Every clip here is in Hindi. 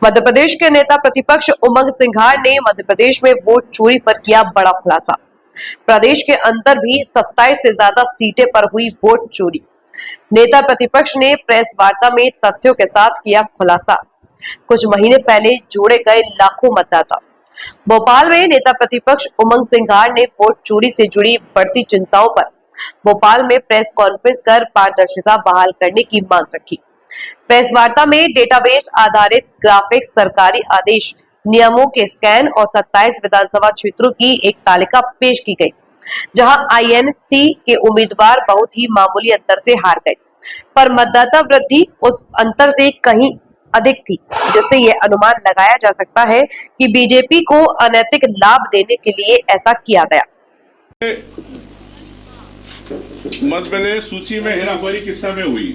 मध्य प्रदेश के नेता प्रतिपक्ष उमंग सिंघार ने मध्य प्रदेश में वोट चोरी पर किया बड़ा खुलासा। प्रदेश के अंदर भी 27 से ज्यादा सीटें पर हुई वोट चोरी। नेता प्रतिपक्ष ने प्रेस वार्ता में तथ्यों के साथ किया खुलासा। कुछ महीने पहले जोड़े गए लाखों मतदाता। भोपाल में नेता प्रतिपक्ष उमंग सिंघार ने वोट चोरी से जुड़ी बढ़ती चिंताओं पर भोपाल में प्रेस कॉन्फ्रेंस कर पारदर्शिता बहाल करने की मांग रखी। प्रेस वार्ता में डेटाबेस आधारित ग्राफिक्स, सरकारी आदेश, नियमों के स्कैन और 27 विधानसभा क्षेत्रों की एक तालिका पेश की गई, जहां आईएनसी के उम्मीदवार बहुत ही मामूली अंतर से हार गए, पर मतदाता वृद्धि उस अंतर से कहीं अधिक थी, जिससे यह अनुमान लगाया जा सकता है कि बीजेपी को अनैतिक लाभ देने के लिए ऐसा किया गया। मध्य प्रदेश सूची में हेराफेरी किस समय हुई?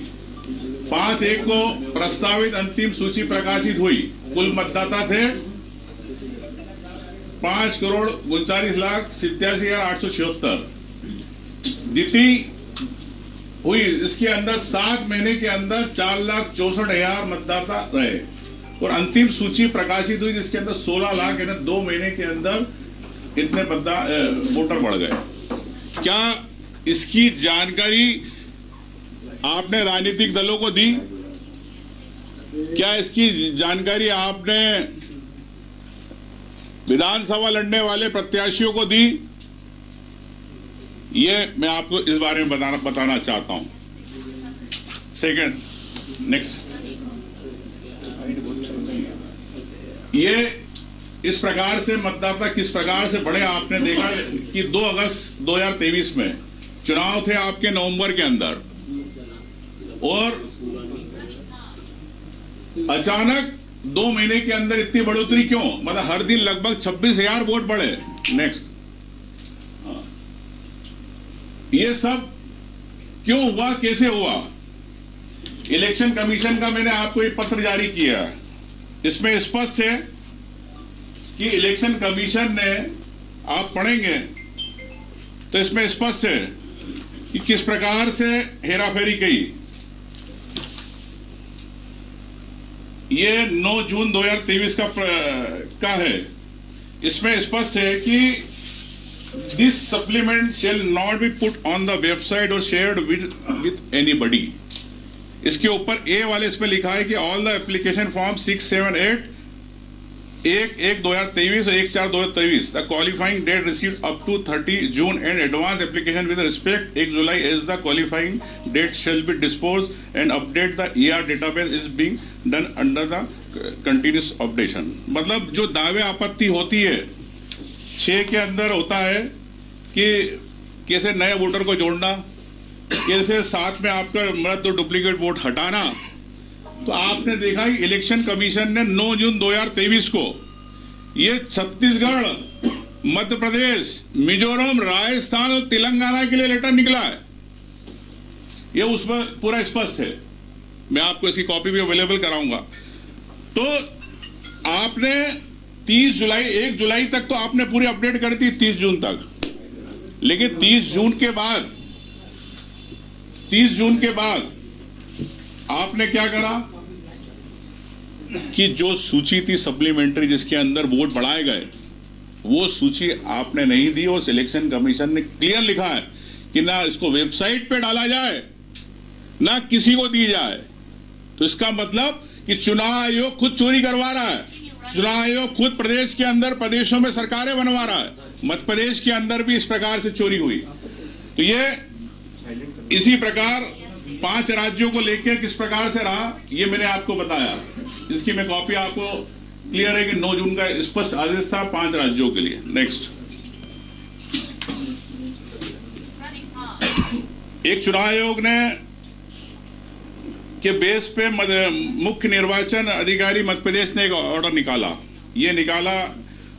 5/1 को प्रस्तावित अंतिम सूची प्रकाशित हुई। कुल मतदाता थे 5,39,87,876। द्वितीय हुई, इसके अंदर 7 महीने के अंदर 4,64,000 मतदाता रहे और अंतिम सूची प्रकाशित हुई जिसके अंदर 16 लाख यानी 2 महीने के अंदर इतने वोटर बढ़ गए। क्या इसकी जानकारी आपने राजनीतिक दलों को दी? क्या इसकी जानकारी आपने विधानसभा लड़ने वाले प्रत्याशियों को दी? ये मैं आपको इस बारे में बताना चाहता हूं। सेकंड, नेक्स्ट, ये इस प्रकार से मतदाता किस प्रकार से बढ़े आपने देखा कि 2 अगस्त 2023 में चुनाव थे आपके नवंबर के अंदर और अचानक 2 महीने के अंदर इतनी बढ़ोतरी क्यों? मतलब हर दिन लगभग 26,000 वोट बढ़े। नेक्स्ट, ये सब क्यों हुआ, कैसे हुआ? इलेक्शन कमीशन का मैंने आपको एक पत्र जारी किया है, इसमें स्पष्ट है कि इलेक्शन कमीशन ने, आप पढ़ेंगे तो इसमें स्पष्ट है कि किस प्रकार से हेराफेरी की। ये 9 जून 2023 का है। इसमें स्पष्ट है कि this supplement shall not be put on the website और शेयर्ड विद एनीबडी। इसके ऊपर ए वाले इसमें लिखा है कि ऑल द एप्लीकेशन फॉर्म 678 1/1/2023 और 1/4/2023 the qualifying date received up to 30 June and advance application with respect 1 July as the qualifying date shall be dispose and update the ER database is being done under the continuous updation. मतलब जो दावे आपत्ति होती है 6 के अंदर होता है कि कैसे नए वोटर को जोड़ना, कैसे साथ में आपका मृत और डुप्लीकेट वोट हटाना। तो आपने देखा कि इलेक्शन कमीशन ने 9 जून 2023 को ये छत्तीसगढ़, मध्य प्रदेश, मिजोरम, राजस्थान और तेलंगाना के लिए लेटर निकला है। ये उसमें पूरा स्पष्ट है, मैं आपको इसकी कॉपी भी अवेलेबल कराऊंगा। तो आपने 1 जुलाई तक तो आपने पूरी अपडेट कर दी, 30 जून तक। लेकिन 30 जून के बाद आपने क्या करा कि जो सूची थी सप्लीमेंट्री जिसके अंदर वोट बढ़ाए गए, वो सूची आपने नहीं दी और इलेक्शन कमीशन ने क्लियर लिखा है कि ना इसको वेबसाइट पे डाला जाए ना किसी को दी जाए। तो इसका मतलब कि चुनाव आयोग खुद चोरी करवा रहा है। चुनाव आयोग खुद प्रदेश के अंदर प्रदेशों में सरकारें बनवा रहा है। मध्य प्रदेश के अंदर भी इस प्रकार से चोरी हुई। तो ये इसी प्रकार 5 राज्यों को लेकर किस प्रकार से रहा, ये मैंने आपको बताया। इसकी मैं कॉपी आपको क्लियर है कि 9 जून का स्पष्ट आदेश था 5 राज्यों के लिए। नेक्स्ट, एक चुनाव आयोग ने के बेस पे मुख्य निर्वाचन अधिकारी मध्य प्रदेश ने एक ऑर्डर निकाला। ये निकाला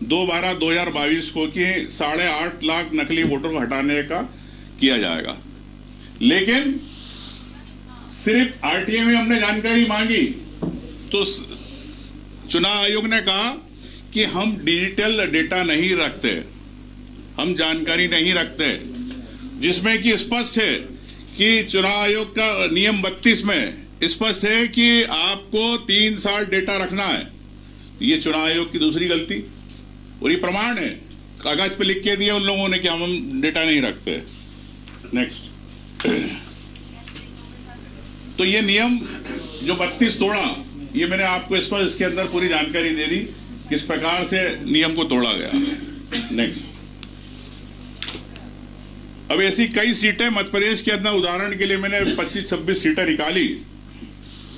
2/12/2022 को कि 8.5 लाख नकली वोटर को हटाने का किया जाएगा। लेकिन सिर्फ RTA में हमने जानकारी मांगी तो चुनाव आयोग ने कहा कि हम डिजिटल डेटा नहीं रखते, हम जानकारी नहीं रखते, जिसमें कि स्पष्ट है कि चुनाव आयोग का नियम 32 में स्पष्ट है कि आपको 3 साल डेटा रखना है। ये चुनाव आयोग की दूसरी गलती, और ये प्रमाण है, कागज पे लिख के दिया उन लोगों ने कि हम डेटा नहीं रखते। नेक्स्ट, तो ये नियम जो 32 तोड़ा, ये मैंने आपको इस पर इसके अंदर पूरी जानकारी दे दी किस प्रकार से नियम को तोड़ा गया। नेक्स्ट, अब ऐसी कई सीटें मध्य प्रदेश के अंदर, उदाहरण के लिए मैंने 25-26 सीटें निकाली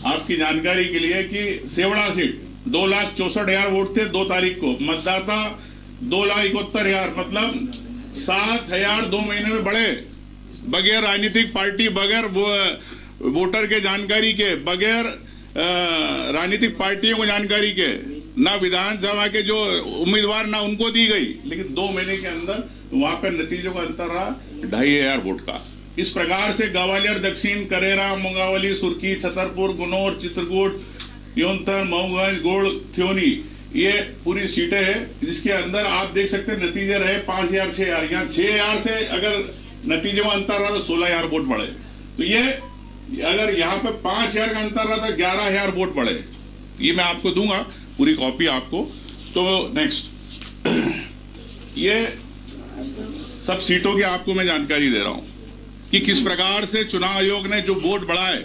आपकी जानकारी के लिए कि सेवड़ा सीट 2,64,000 वोट थे 2 तारीख को, मतदाता 2,71,000, मतलब 7,000 2 महीने में बढ़े, बगैर राजनीतिक पार्टी, बगैर वोटर के जानकारी के, बगैर राजनीतिक पार्टियों को जानकारी के, ना विधानसभा के जो उम्मीदवार ना उनको दी गई, लेकिन 2 महीने के अंदर वहां पर नतीजों का अंतर रहा 2,500 वोट का। इस प्रकार से ग्वालियर दक्षिण, करेरा, मुंगावली, सुर्खी, छतरपुर, गुनौर, चित्रकूट, योनतर, मऊगंज, गोड़, थ्योनी, ये पूरी सीटें हैं जिसके अंदर आप देख सकते हैं नतीजे रहे 5,000, 6,000। यहाँ 6,000 से अगर नतीजों का अंतर रहा तो 16,000 वोट बढ़े। तो ये अगर यहाँ पे 5,000 का अंतर रहा तो 11,000 वोट बढ़े। ये मैं आपको दूंगा पूरी कॉपी आपको। तो नेक्स्ट, ये सब सीटों की आपको मैं जानकारी दे रहा हूं कि किस प्रकार से चुनाव आयोग ने जो वोट बढ़ाए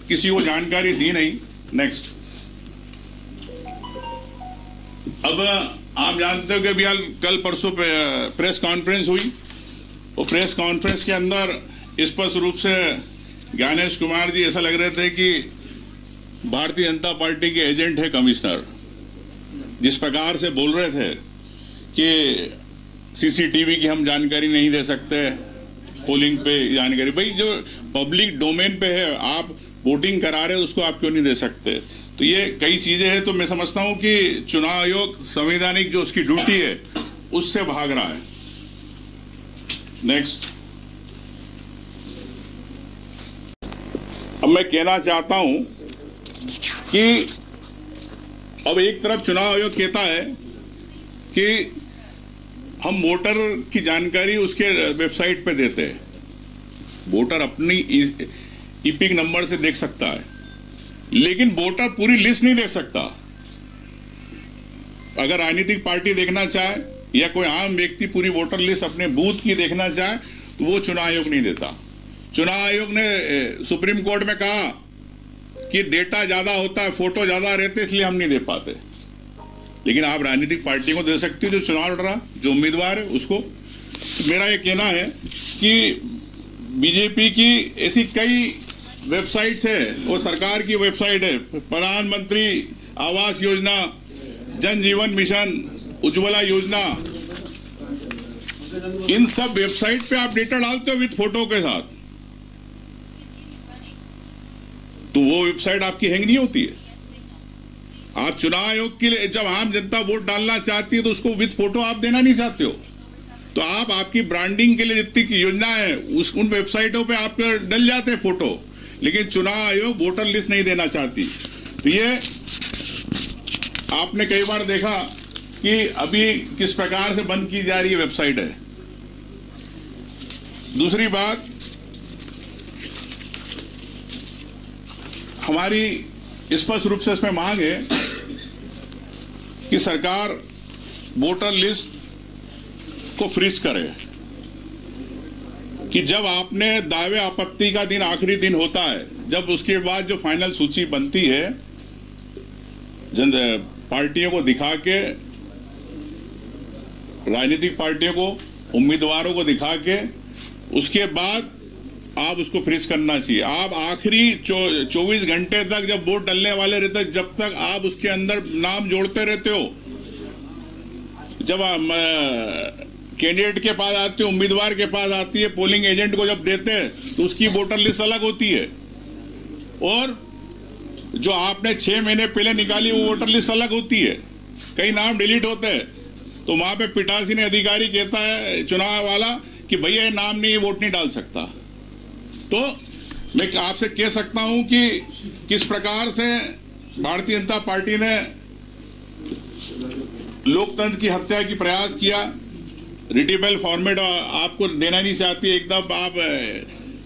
किसी को जानकारी दी नहीं। नेक्स्ट, अब आप जानते हो कि अभी कल परसों प्रेस कॉन्फ्रेंस हुई, और प्रेस कॉन्फ्रेंस के अंदर स्पष्ट रूप से ज्ञानेश कुमार जी ऐसा लग रहे थे कि भारतीय जनता पार्टी के एजेंट है कमिश्नर। जिस प्रकार से बोल रहे थे कि सीसीटीवी की हम जानकारी नहीं दे सकते, पोलिंग पे जानकारी, भाई जो पब्लिक डोमेन पे है, आप वोटिंग करा रहे हो उसको आप क्यों नहीं दे सकते? तो ये कई चीजें हैं। तो मैं समझता हूं कि चुनाव आयोग संवैधानिक जो उसकी ड्यूटी है उससे भाग रहा है। नेक्स्ट, अब मैं कहना चाहता हूं कि अब एक तरफ चुनाव आयोग कहता है कि हम वोटर की जानकारी उसके वेबसाइट पे देते हैं, वोटर अपनी ईपिक नंबर से देख सकता है, लेकिन वोटर पूरी लिस्ट नहीं देख सकता। अगर राजनीतिक पार्टी देखना चाहे या कोई आम व्यक्ति पूरी वोटर लिस्ट अपने बूथ की देखना चाहे तो वो चुनाव आयोग नहीं देता। चुनाव आयोग ने सुप्रीम कोर्ट में कहा कि डेटा ज्यादा होता है, फोटो ज्यादा रहते, इसलिए हम नहीं दे पाते। लेकिन आप राजनीतिक पार्टी को दे सकते हो जो चुनाव लड़ रहा, जो उम्मीदवार है उसको। तो मेरा ये कहना है कि बीजेपी की ऐसी कई वेबसाइट्स है, वो सरकार की वेबसाइट है, प्रधानमंत्री आवास योजना, जन जीवन मिशन, उज्ज्वला योजना, इन सब वेबसाइट पे आप डेटा डालते हो विद फोटो के साथ, तो वो वेबसाइट आपकी हैंग नहीं होती है। आप चुनाव आयोग के लिए जब आम जनता वोट डालना चाहती है तो उसको विद फोटो आप देना नहीं चाहते हो, तो आप आपकी ब्रांडिंग के लिए जितनी की योजना है उन वेबसाइटों पे आप डल जाते हैं फोटो, लेकिन चुनाव आयोग वोटर लिस्ट नहीं देना चाहती। तो ये आपने कई बार देखा कि अभी किस प्रकार से बंद की जा रही है वेबसाइट है। दूसरी बात, हमारी स्पष्ट रूप से इसमें मांग है कि सरकार वोटर लिस्ट को फ्रीज करे, कि जब आपने दावे आपत्ति का दिन आखिरी दिन होता है, जब उसके बाद जो फाइनल सूची बनती है पार्टियों को दिखा के, राजनीतिक पार्टियों को, उम्मीदवारों को दिखा के, उसके बाद आप उसको फ्रीज करना चाहिए। आप आखिरी 24 घंटे तक जब वोट डलने वाले रहते, जब तक आप उसके अंदर नाम जोड़ते रहते हो, जब कैंडिडेट के पास आती है, उम्मीदवार के पास आती है, पोलिंग एजेंट को जब देते हैं तो उसकी वोटर लिस्ट अलग होती है, और जो आपने 6 महीने पहले निकाली वो वोटर लिस्ट अलग होती है। कई नाम डिलीट होते हैं, तो वहां पे पीठासीन अधिकारी कहता है चुनाव वाला कि भैया ये नाम नहीं, वोट नहीं डाल सकता। तो मैं आपसे कह सकता हूं कि किस प्रकार से भारतीय जनता पार्टी ने लोकतंत्र की हत्या की प्रयास किया। रीडेबल फॉर्मेट आपको देना नहीं चाहती, एकदम आप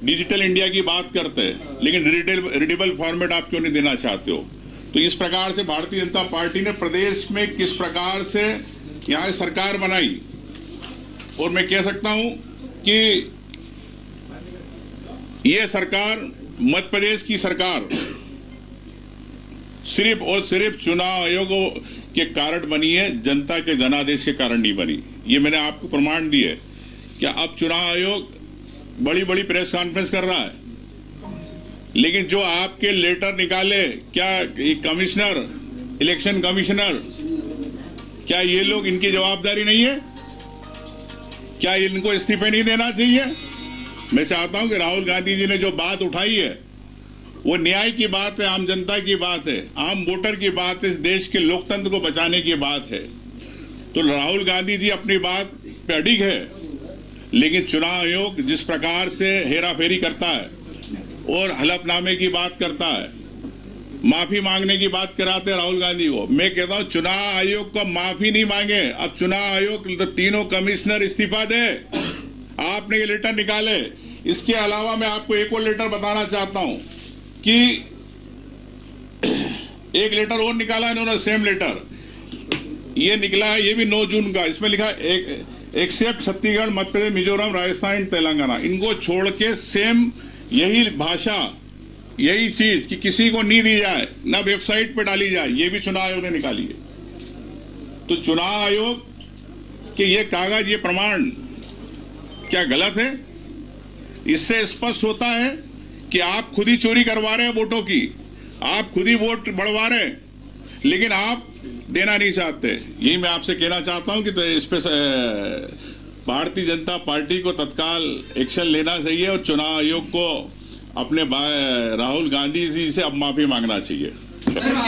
डिजिटल इंडिया की बात करते हैं, लेकिन रीडेबल फॉर्मेट आप क्यों नहीं देना चाहते हो? तो इस प्रकार से भारतीय जनता पार्टी ने प्रदेश में किस प्रकार से यहाँ सरकार बनाई, और मैं कह सकता हूं कि ये सरकार, मध्य प्रदेश की सरकार सिर्फ और सिर्फ चुनाव आयोग के कारण बनी है, जनता के जनादेश के कारण नहीं बनी। ये मैंने आपको प्रमाण दिए। क्या अब चुनाव आयोग बड़ी बड़ी प्रेस कॉन्फ्रेंस कर रहा है, लेकिन जो आपके लेटर निकाले, क्या कमिश्नर, इलेक्शन कमिश्नर, क्या ये लोग, इनकी जवाबदारी नहीं है? क्या इनको इस्तीफे नहीं देना चाहिए? मैं चाहता हूं कि राहुल गांधी जी ने जो बात उठाई है वो न्याय की बात है, आम जनता की बात है, आम वोटर की बात है, इस देश के लोकतंत्र को बचाने की बात है। तो राहुल गांधी जी अपनी बात पे अडिग है, लेकिन चुनाव आयोग जिस प्रकार से हेराफेरी करता है और हलफनामे की बात करता है, माफी मांगने की बात कराते हैं राहुल गांधी को, मैं कहता हूं चुनाव आयोग को माफी नहीं मांगे। अब चुनाव आयोग तो तीनों कमिश्नर इस्तीफा दे, आपने ये लेटर निकाले। इसके अलावा मैं आपको एक और लेटर बताना चाहता हूं कि एक लेटर और निकाला इन्होंने, सेम लेटर ये निकला है, ये भी 9 जून का। इसमें लिखा एक्सेप्ट छत्तीसगढ़, मध्य प्रदेश, मिजोरम, राजस्थान, तेलंगाना, इनको छोड़ के सेम यही भाषा, यही चीज कि किसी को नहीं दी जाए, ना वेबसाइट पे डाली जाए, ये भी चुनाव आयोग ने निकाली है। तो चुनाव आयोग के ये कागज, ये प्रमाण क्या गलत है? इससे स्पष्ट होता है कि आप खुद ही चोरी करवा रहे हैं वोटों की, आप खुद ही वोट बढ़वा रहे हैं, लेकिन आप देना नहीं चाहते। यही मैं आपसे कहना चाहता हूं कि इस पे भारतीय जनता पार्टी को तत्काल एक्शन लेना चाहिए और चुनाव आयोग को अपने राहुल गांधी जी से अब माफी मांगना चाहिए।